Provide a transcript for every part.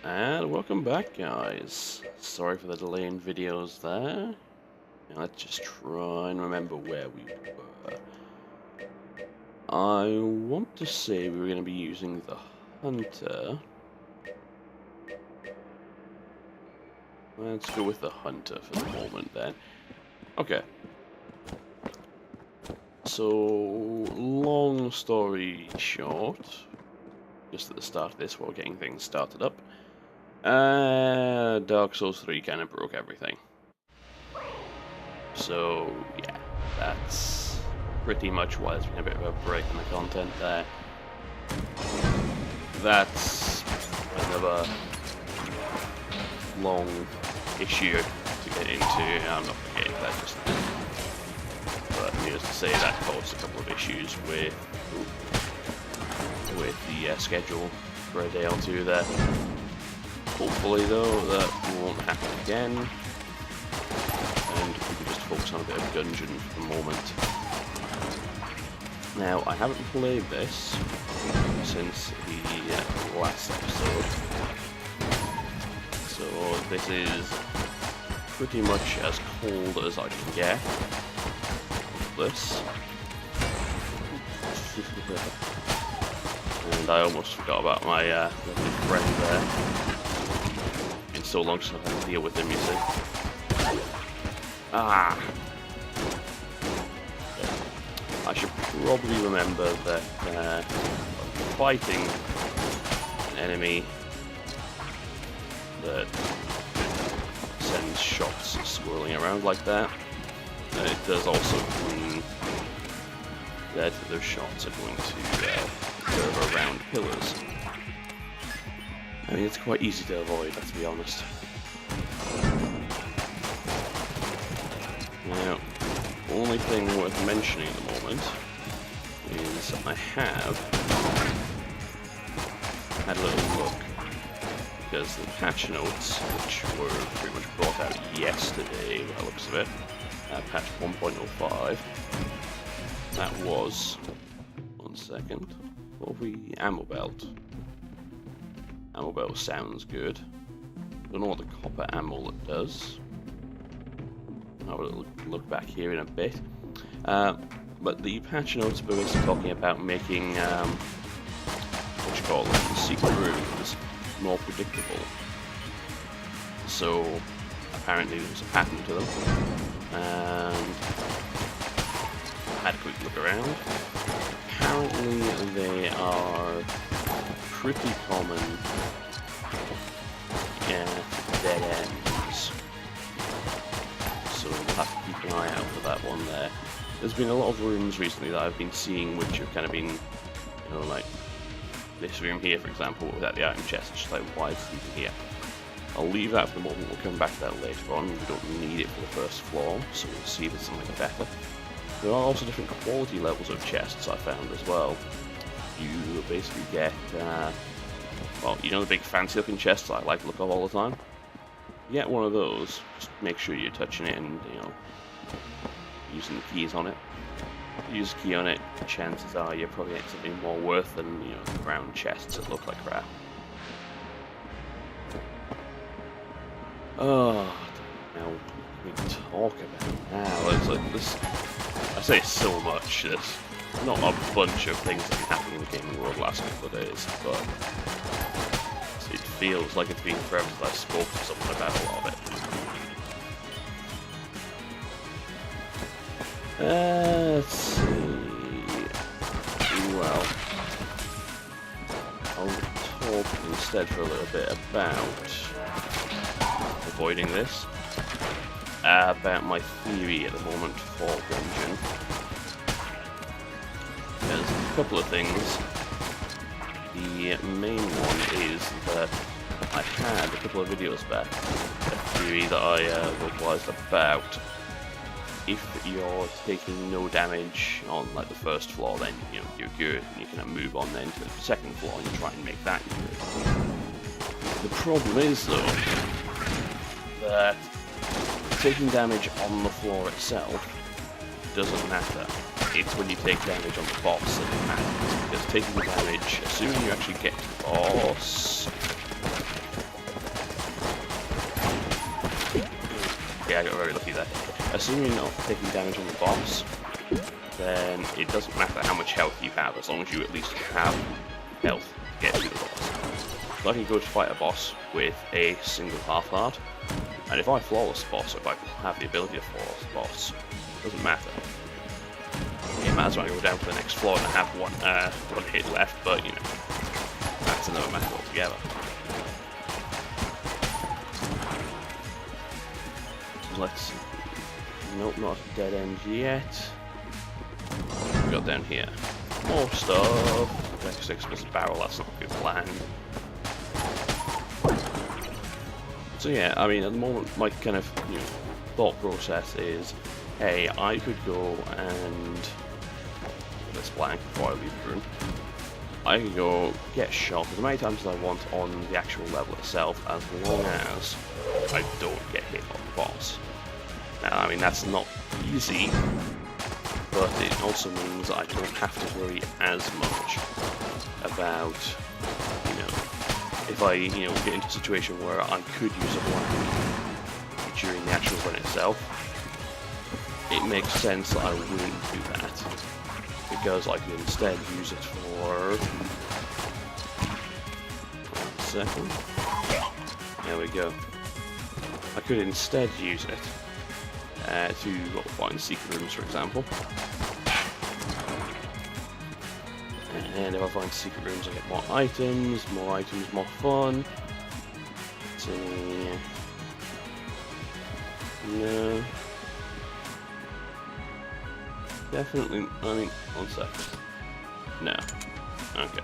And welcome back, guys. Sorry for the delay in videos there. Now let's just try and remember where we were. I want to say we were going to be using the Hunter. Let's go with the Hunter for the moment then. Okay. So, long story short, just at the start of this, while we're getting things started up, Dark Souls 3 kind of broke everything. So, yeah, that's pretty much why there's been a bit of a break in the content there. That's kind of a long issue to get into. I'm not going to get into that just now. But needless to say, that caused a couple of issues with the schedule for a day or two there. Hopefully, though, that won't happen again, and we can just focus on a bit of Gungeon for the moment. Now, I haven't played this since the last episode, so this is pretty much as cold as I can get. This. And I almost forgot about my lovely friend there. Been so long since I've had to deal with him, you see. Ah! Yeah. I should probably remember that fighting an enemy that sends shots swirling around like that, it does also mean that those shots are going to curve around pillars. I mean, it's quite easy to avoid, let's be honest. Now, the only thing worth mentioning at the moment is I have had a little look, because the patch notes, which were pretty much brought out yesterday by the looks of it, patch 1.05, that was, one second, what were we, ammo belt. Ammo belt sounds good. Don't know what the copper amulet does. I will look back here in a bit. But the patch notes are basically talking about making, what you call them, the secret rooms more predictable. So, apparently there's a pattern to them. And I had a quick look around. Apparently they are pretty common at dead ends. So we'll have to keep an eye out for that one there. There's been a lot of rooms recently that I've been seeing which have kind of been, you know, like this room here, for example, without the item chest. It's just like, why is it even here? I'll leave that for the moment. We'll come back to that later on. We don't need it for the first floor, so we'll see if there's something better. There are also different quality levels of chests I found as well. You basically get, well, you know the big fancy looking chests I like to look at all the time? You get one of those, just make sure you're touching it and, you know, using the keys on it. If you use a key on it, chances are you're probably getting something more worth than, you know, the round chests that look like crap. Oh, now we talk about now. It's like this. I say so much. There's not a bunch of things that have been happening in the gaming world the last couple of days, but it feels like it's been forever since I spoke to someone about a lot of it. Let's see. Well, I'll talk instead for a little bit about avoiding this. About my theory at the moment for Gungeon. There's a couple of things. The main one is that I had a couple of videos back a theory that I vocalized about. If you're taking no damage on like the first floor, then you know you're good, and you can move on then to the second floor and try and make that good. The problem is though that taking damage on the floor itself doesn't matter. It's when you take damage on the boss that it matters, because taking damage, assuming you actually get to the boss, okay, I got very lucky there. Assuming you're not taking damage on the boss, then it doesn't matter how much health you have, as long as you at least have health to get to the boss. So I can go to fight a boss with a single half heart, and if I flawless the boss, or if I have the ability to flawless the boss, it doesn't matter. It matters when I go down to the next floor and I have one hit left, but you know, that's another matter altogether. Let's see. Nope, not a dead end yet. What have we got down here? More stuff. Next 6 plus barrel, that's not a good plan. So yeah, I mean, at the moment, my kind of thought process is, hey, I could go and this blank before I leave the room. I can go get shot as many times as I want on the actual level itself, as long as I don't get hit on the boss. Now, I mean, that's not easy, but it also means I don't have to worry as much about, if I, get into a situation where I could use a one during the actual run itself. It makes sense that I wouldn't do that, because I can instead use it for... 1 second. There we go. I could instead use it to find secret rooms, for example. And if I find secret rooms, I get more items, more fun. So, no. Definitely, I mean, 1 second. No. Okay.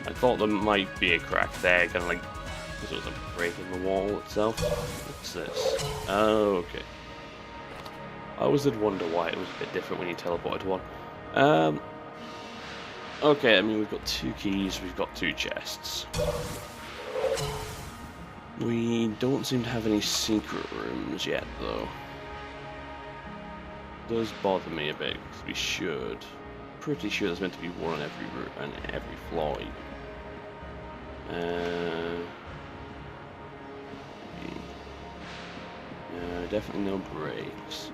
I thought there might be a crack there, kind of like, this was a break in the wall itself. What's this? Oh, okay. I always did wonder why it was a bit different when you teleported one. Okay, I mean, we've got 2 keys, we've got 2 chests. We don't seem to have any secret rooms yet, though. It does bother me a bit, because we should. Pretty sure there's meant to be one on every room and every floor. Definitely no breaks.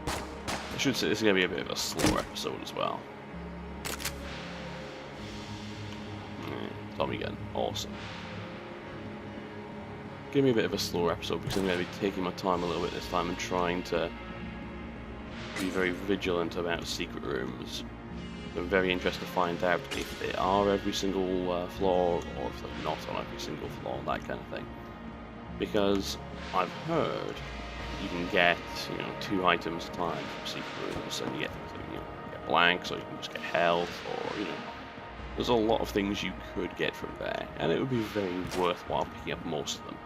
I should say this is going to be a bit of a slower episode as well. Tommy again, awesome. Give me a bit of a slower episode because I'm going to be taking my time a little bit this time and trying to be very vigilant about secret rooms. I'm very interested to find out if they are every single floor or if they're not on every single floor, that kind of thing. Because I've heard you can get 2 items at a time from secret rooms, and you get things like get blanks, or you can just get health, or there's a lot of things you could get from there, and it would be very worthwhile picking up most of them.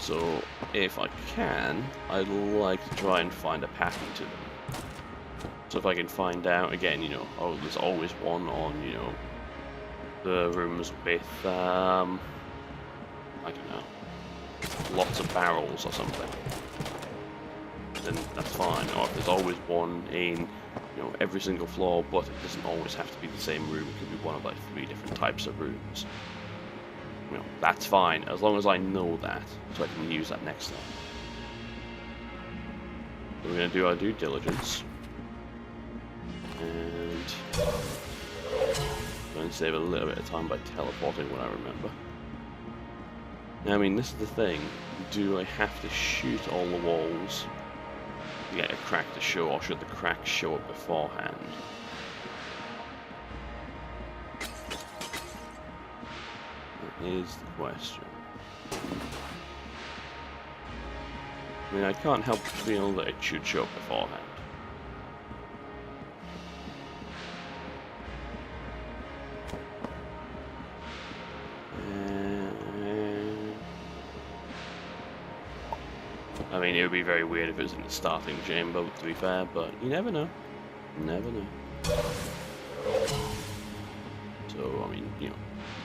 So if I can, I'd like to try and find a pattern to them. So if I can find out again, oh, there's always one on the rooms with I don't know, lots of barrels or something, then that's fine. Or if there's always one in every single floor, but it doesn't always have to be the same room. It could be one of like 3 different types of rooms. That's fine as long as I know that, so I can use that next time. So we're gonna do our due diligence, and I'm going to save a little bit of time by teleporting when I remember. Now, I mean, this is the thing. Do I have to shoot all the walls to get a crack to show, or should the crack show up beforehand? That is the question. I mean, I can't help but feel that it should show up beforehand. I mean, it would be very weird if it was in the starting chamber, to be fair, but you never know. You never know. So, I mean,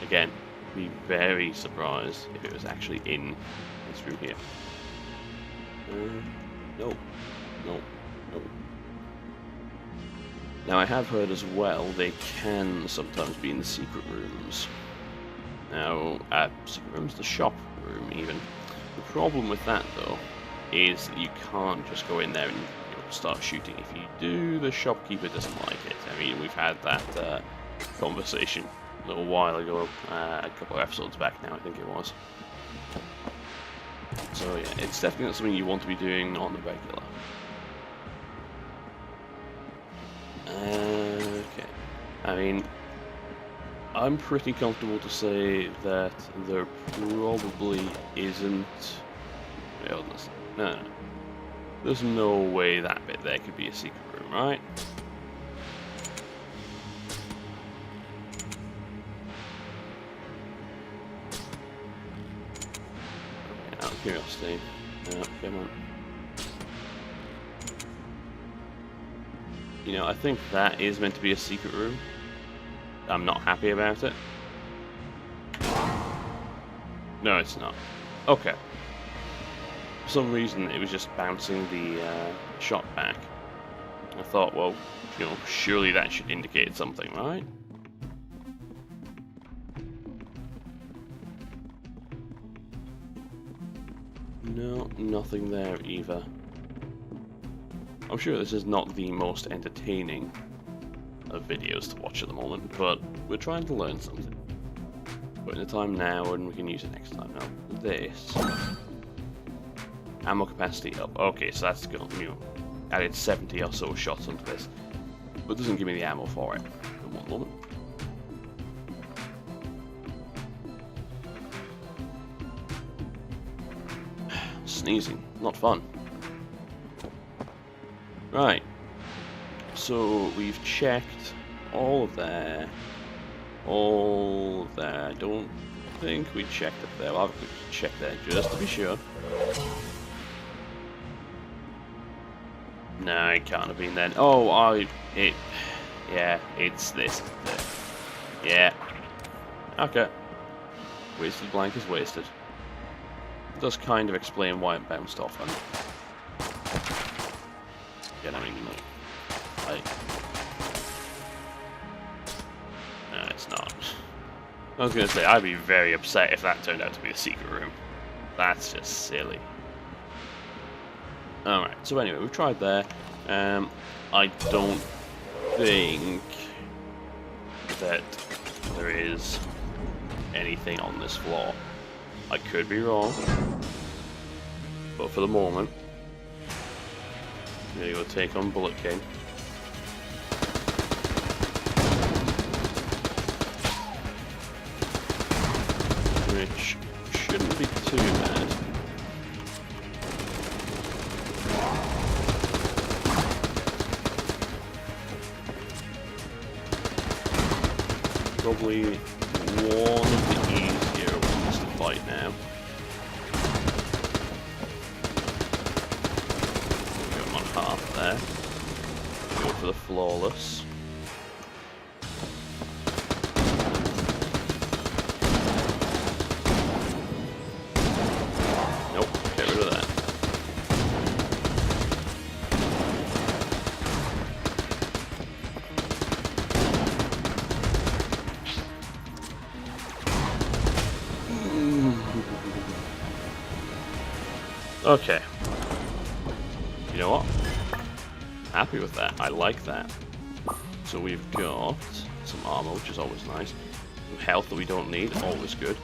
again, be very surprised if it was actually in this room here. No. Now, I have heard as well they can sometimes be in the secret rooms. Now, secret rooms, the shop room even. The problem with that, though, is that you can't just go in there and start shooting. If you do, the shopkeeper doesn't like it. I mean, we've had that conversation a little while ago, a couple of episodes back now, I think it was. So yeah, it's definitely not something you want to be doing on the regular. Okay. I mean, I'm pretty comfortable to say that there probably isn't... No. There's no way that bit there could be a secret room, right? Okay, out of curiosity. No, come on. You know, I think that is meant to be a secret room. I'm not happy about it. No, it's not. Okay. For some reason, it was just bouncing the shot back. I thought, well, you know, surely that should indicate something, right? No, nothing there either. I'm sure this is not the most entertaining of videos to watch at the moment, but we're trying to learn something. Put in the time now and we can use it next time. Now, this... Ammo capacity up. Okay, so that's good. You know, added 70 or so shots onto this, but doesn't give me the ammo for it. In one moment. Sneezing, not fun. Right. So we've checked all of there. All of there. I don't think we checked up there. I'll check there just to be sure. No, it can't have been then. Oh, yeah, it's this. Yeah. Okay. Wasted blank is wasted. It does kind of explain why it bounced off, then. Yeah, I mean, no, it's not. I was going to say, I'd be very upset if that turned out to be a secret room. That's just silly. Alright, so anyway, we've tried there. I don't think that there is anything on this floor. I could be wrong, but for the moment, I'm gonna go take on Bullet King. Which shouldn't be too bad. Probably one of the easier ones to fight now. Go him on half there. Go for the flawless. Nope, get rid of that. Okay. You know what? Happy with that. I like that. So we've got some armor, which is always nice. Some health that we don't need, always good.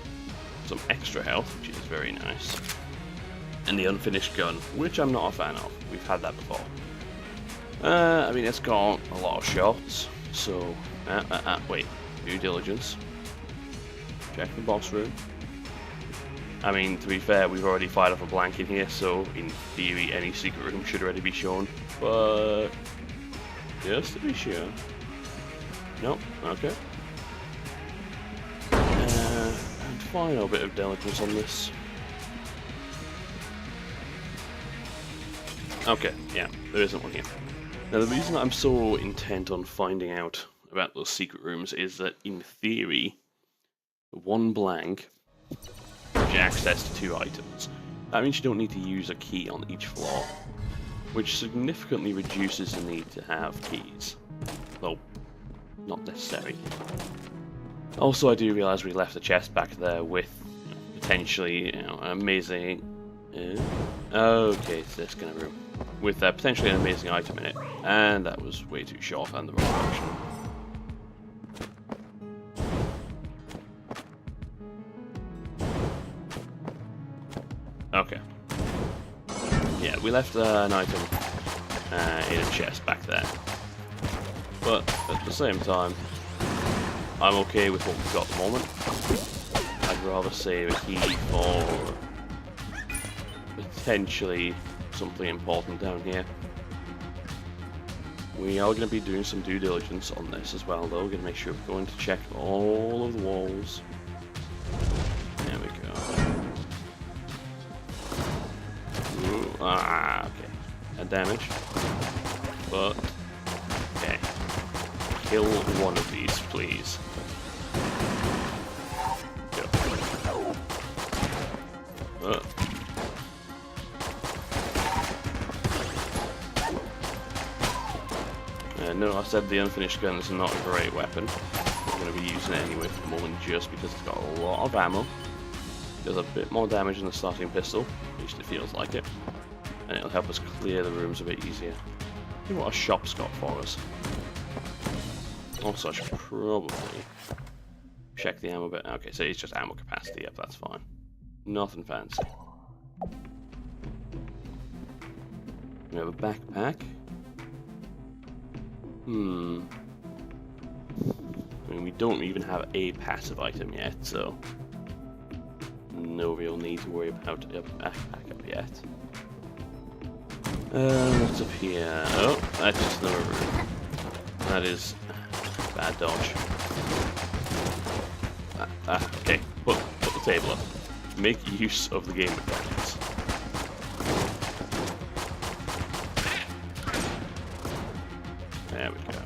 Some extra health, which is very nice. And the unfinished gun, which I'm not a fan of. We've had that before. I mean, it's got a lot of shots. So, wait. Due diligence. Check the boss room. I mean, to be fair, we've already fired off a blank in here, so in theory any secret room should already be shown, but just to be sure. Nope, okay. And final bit of diligence on this. Okay, yeah, there isn't one here. Now the reason I'm so intent on finding out about those secret rooms is that in theory, one blank access to 2 items. That means you don't need to use a key on each floor, which significantly reduces the need to have keys. Though, not necessary. Also, I do realise we left the chest back there with potentially, an amazing Okay, it's this kind of room. With potentially an amazing item in it. And that was way too short and the wrong direction. Okay. Yeah, we left an item in a chest back there. But at the same time, I'm okay with what we've got at the moment. I'd rather save a key for potentially something important down here. We are going to be doing some due diligence on this as well, though. We're going to make sure we're going to check all of the walls. There we go. Ooh, okay. And damage. But, okay. Kill one of these, please. No, I said the unfinished gun is not a great weapon. I'm going to be using it anyway for the moment just because it's got a lot of ammo. It does a bit more damage than the starting pistol, at least it feels like it. And it'll help us clear the rooms a bit easier. See what a shop's got for us. Also, I should probably check the ammo bit. Okay, so it's just ammo capacity. Yep, that's fine. Nothing fancy. We have a backpack. I mean, we don't even have a passive item yet, so no real need to worry about a backpack up yet. What's up here? Oh, that's just another room. That is bad dodge. Okay, put the table up. Make use of the game mechanics. There we go.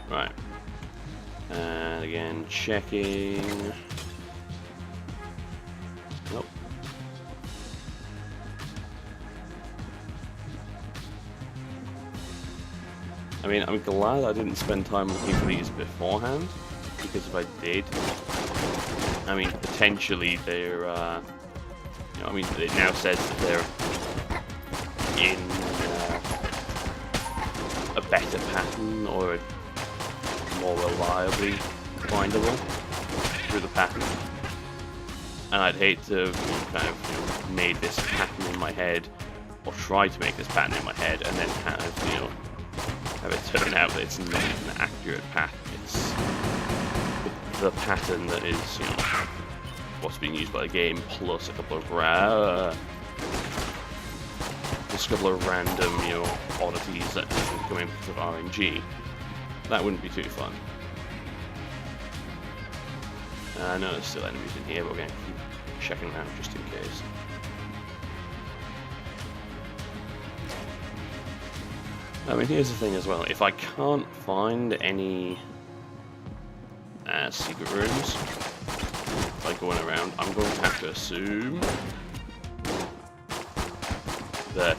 Right. And again, checking. Nope. I mean, I'm glad I didn't spend time looking for these beforehand, because if I did, I mean, potentially they're, you know, I mean, it now says that they're in a better pattern or a more reliably findable through the pattern. And I'd hate to have kind of made this pattern in my head, or try to make this pattern in my head, and then kind of, you know, have it turn out that it's not an accurate pattern. It's the pattern that is, you know, what's being used by the game, plus a couple of random, you know, oddities that come in because of RNG. That wouldn't be too fun. I know there's still enemies in here, but we're going to keep checking them out just in case. I mean, here's the thing as well. If I can't find any secret rooms, like going around, I'm going to have to assume that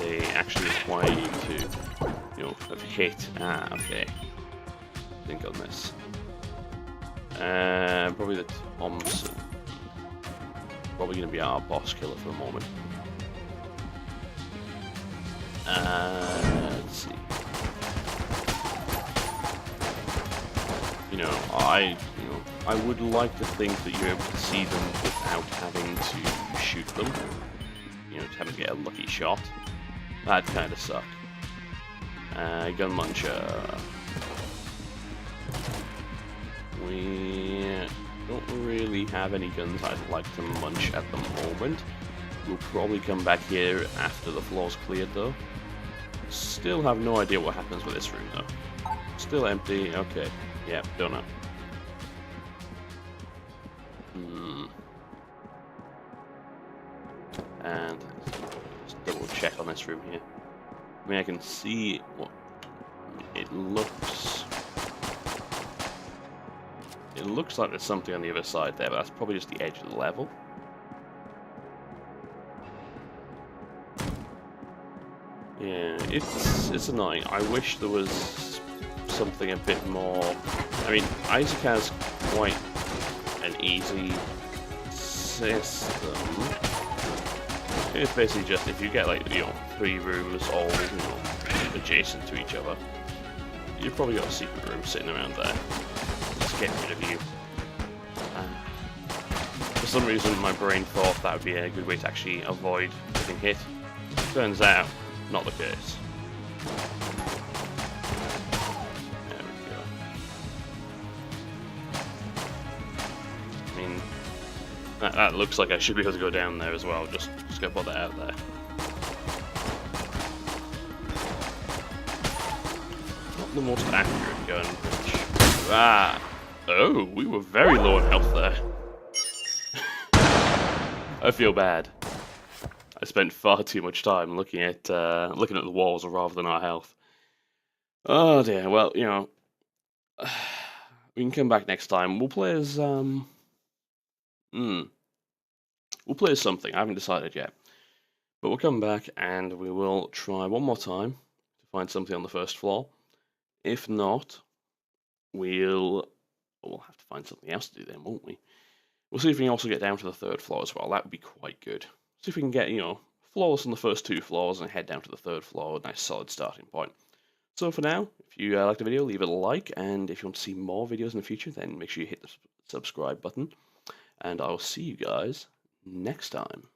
they actually require you to, you know, have hit. Okay. Think on this. Probably the Thompson. Probably going to be our boss killer for a moment. Let's see. I would like to think that you're able to see them without having to shoot them. You know, just having to get a lucky shot. That'd kind of suck. Gun muncher. We don't really have any guns I'd like to munch at the moment. We'll probably come back here after the floor's cleared, though. Still have no idea what happens with this room, though. Still empty. Okay. Yeah, don't know. And just double check on this room here. I mean, I can see what it looks. It looks like there's something on the other side there, but that's probably just the edge of the level. Yeah, it's annoying. I wish there was something a bit more. I mean, Isaac has quite an easy system is basically just if you get like 3 rooms all adjacent to each other, you've probably got a secret room sitting around there. Just get rid of you. For some reason, my brain thought that would be a good way to actually avoid getting hit. Turns out, not the case. There we go. I mean, that looks like I should be able to go down there as well. Just go put that out there. Not the most accurate gun. Oh, we were very low on health there. I feel bad. I spent far too much time looking at the walls rather than our health. Oh dear. Well, we can come back next time. We'll play as we'll play as something. I haven't decided yet, but we'll come back and we will try one more time to find something on the first floor. If not, we'll have to find something else to do then, won't we? We'll see if we can also get down to the 3rd floor as well. That would be quite good. See if we can get, flawless on the first 2 floors and head down to the 3rd floor. Nice solid starting point. So for now, if you liked the video, leave it a like. And if you want to see more videos in the future, then make sure you hit the subscribe button. And I will see you guys next time.